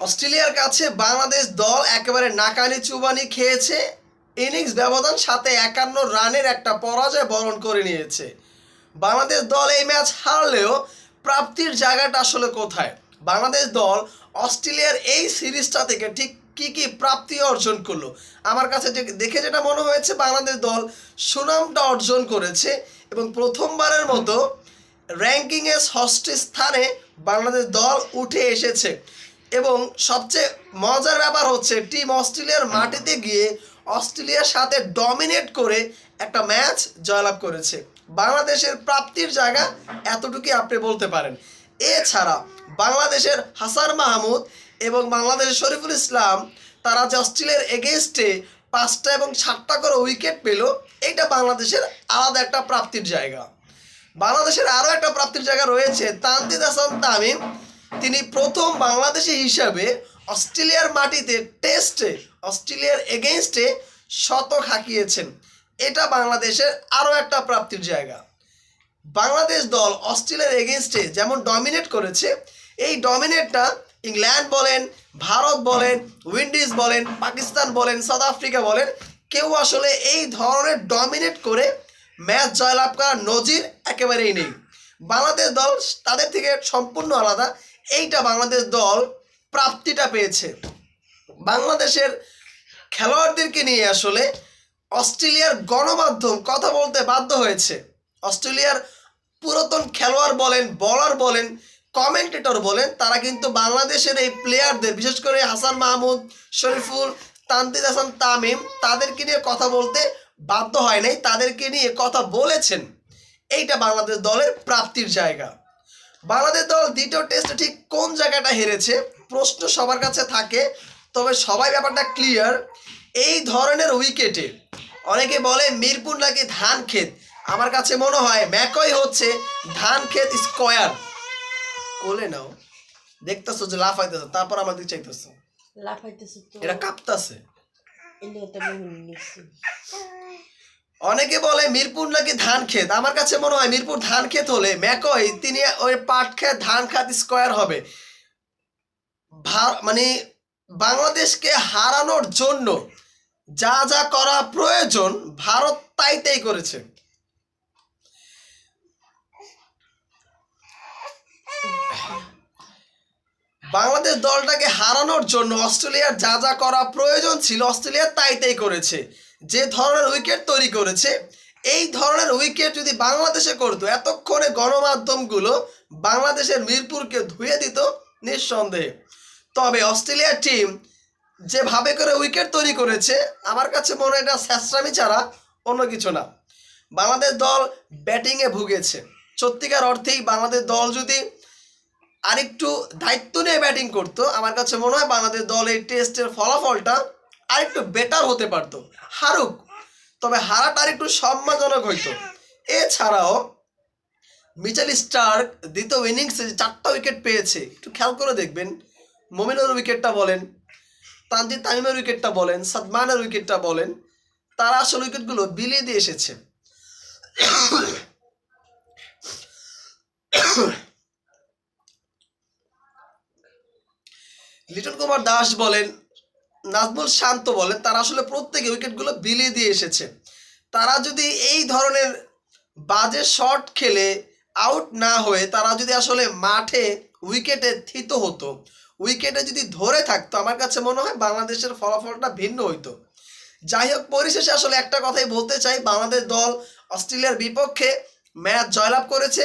অস্ট্রেলিয়ার কাছে বাংলাদেশ দল একেবারে নাকানি চুবানি খেয়েছে। ইনিংস ব্যবধান 751 রানের একটা পরাজয় বরণ করে নিয়েছে। বাংলাদেশ দল এই ম্যাচ হারলেও প্রাপ্তির জায়গাটা আসলে কোথায়? বাংলাদেশ দল অস্ট্রেলিয়ার এই সিরিজটা থেকে ঠিক কি কি প্রাপ্তি অর্জন করলো? আমার কাছে দেখে যেটা মনে হয়েছে, বাংলাদেশ দল সুনামটা অর্জন করেছে এবং প্রথমবারের মতো র্যাঙ্কিংয়ে 6ষ্ঠ স্থানে বাংলাদেশ দল উঠে এসেছে। এবং সবচেয়ে মজার ব্যাপার হচ্ছে, টিম অস্ট্রেলিয়ার মাটিতে গিয়ে অস্ট্রেলিয়ার সাথে ডমিনেট করে একটা ম্যাচ জয়লাভ করেছে। বাংলাদেশের প্রাপ্তির জায়গা এতটুকুই আপনি বলতে পারেন। এছাড়া বাংলাদেশের হাসান মাহমুদ এবং বাংলাদেশের শরীফুল ইসলাম তারা যে অস্ট্রেলিয়ার এগেনস্টে 5টা এবং 7টা করে উইকেট পেল, এইটা বাংলাদেশের আলাদা একটা প্রাপ্তির জায়গা। বাংলাদেশের আরও একটা প্রাপ্তির জায়গা রয়েছে, তানজিদ হাসান তামিম। তিনি প্রথম বাংলাদেশি হিসাবে অস্ট্রেলিয়ার মাটিতে টেস্টে অস্ট্রেলিয়ার এগেনস্টে শতক হাঁকিয়েছেন। এটা বাংলাদেশের আরও একটা প্রাপ্তির জায়গা। বাংলাদেশ দল অস্ট্রেলিয়ার এগেনস্টে যেমন ডমিনেট করেছে, এই ডমিনেটটা ইংল্যান্ড বলেন, ভারত বলেন, উইন্ডিজ বলেন, পাকিস্তান বলেন, সাউথ আফ্রিকা বলেন, কেউ আসলে এই ধরনের ডমিনেট করে ম্যাচ জয়লাভ করার নজির একেবারেই নেই। বাংলাদেশ দল তাদের থেকে সম্পূর্ণ আলাদা। এইটা বাংলাদেশ দল প্রাপ্তিটা পেয়েছে। বাংলাদেশের খেলোয়াড়দেরকে নিয়ে আসলে অস্ট্রেলিয়ার গণমাধ্যম কথা বলতে বাধ্য হয়েছে। অস্ট্রেলিয়ার পুরাতন খেলোয়াড় বলেন, বলার বলেন, কমেন্টেটর বলেন, তারা কিন্তু বাংলাদেশের এই প্লেয়ারদের, বিশেষ করে হাসান মাহমুদ, শরীফুল, তানজিদ হাসান তামিম, তাদেরকে নিয়ে কথা বলতে বাধ্য হয় নাই, তাদেরকে নিয়ে কথা বলেছেন। এইটা বাংলাদেশ দলের প্রাপ্তির জায়গা। বাংলাদেশ দল দ্বিতীয় টেস্টে ঠিক কোন জায়গাটা হেরেছে প্রশ্ন সবার কাছে থাকে, তবে সবাই ব্যাপারটা ক্লিয়ার। এই ধরনের উইকেটে অনেকে বলে মিরপুর নাকি ধান ক্ষেত, আমার কাছে মনে হয় ম্যাকই হচ্ছে ধান ক্ষেত স্কোয়ার। কোলে নাও, দেখতেছো যে লাফাইতেছো, তারপর আমার দিকে চাইতেছো, লাফাইতেছে তো, এটা কাঁপতাছে। নিচ্ছি। অনেকে বলে মিরপুর নাকি ধান ক্ষেত, আমার কাছে মনে হয় মিরপুর ধান ক্ষেত হলে ম্যাকই তিনি ওই পাট ক্ষেত ধান খাত স্কোয়ার হবে। মানে বাংলাদেশকে হারানোর জন্য যা যা করা প্রয়োজন ভারত তাই করেছে। বাংলাদেশ দলটাকে হারানোর জন্য অস্ট্রেলিয়ার যা যা করা প্রয়োজন ছিল অস্ট্রেলিয়া তাই করেছে। যে ধরনের উইকেট তৈরি করেছে, এই ধরনের উইকেট যদি বাংলাদেশে করতো, এতক্ষণে গণমাধ্যমগুলো বাংলাদেশের মিরপুরকে ধুয়ে দিত নিঃসন্দেহে। তবে অস্ট্রেলিয়ার টিম যেভাবে করে উইকেট তৈরি করেছে, আমার কাছে মনে হয় এটা স্যাঁচরামি ছাড়া অন্য কিছু না। বাংলাদেশ দল ব্যাটিংয়ে ভুগেছে। সত্যিকার অর্থেই বাংলাদেশ দল যদি আরেকটু দায়িত্ব নিয়ে ব্যাটিং করতো, আমার কাছে মনে হয় বাংলাদেশ দল এই টেস্টের ফলাফলটা আরেকটু বেটার হতে পারতো। হারুক, তবে হারাটা আরেকটু সম্মানজনক হইতো। এছাড়াও মিচেল স্টার্ক দ্বিতীয় ইনিংসে 4টা উইকেট পেয়েছে, একটু খেয়াল করে দেখবেন। মমিনুর উইকেটটা বলেন, তানজিদ তামিমের উইকেটটা বলেন, সাদমানের উইকেটটা বলেন, তারা আসলে উইকেটগুলো বিলিয়ে দিয়ে এসেছে। লিটন কুমার দাস বলেন, নাজমুল শান্ত বলেন, তারা আসলে প্রত্যেকে উইকেটগুলো বিলিয়ে দিয়ে এসেছে। তারা যদি এই ধরনের বাজে শট খেলে আউট না হয়ে তারা যদি আসলে মাঠে উইকেটে থিত হতো, উইকেটে যদি ধরে থাকতো, আমার কাছে মনে হয় বাংলাদেশের ফলাফলটা ভিন্ন হইতো। যাই হোক, পরিশেষে আসলে একটা কথাই বলতে চাই, বাংলাদেশ দল অস্ট্রেলিয়ার বিপক্ষে ম্যাচ জয়লাভ করেছে।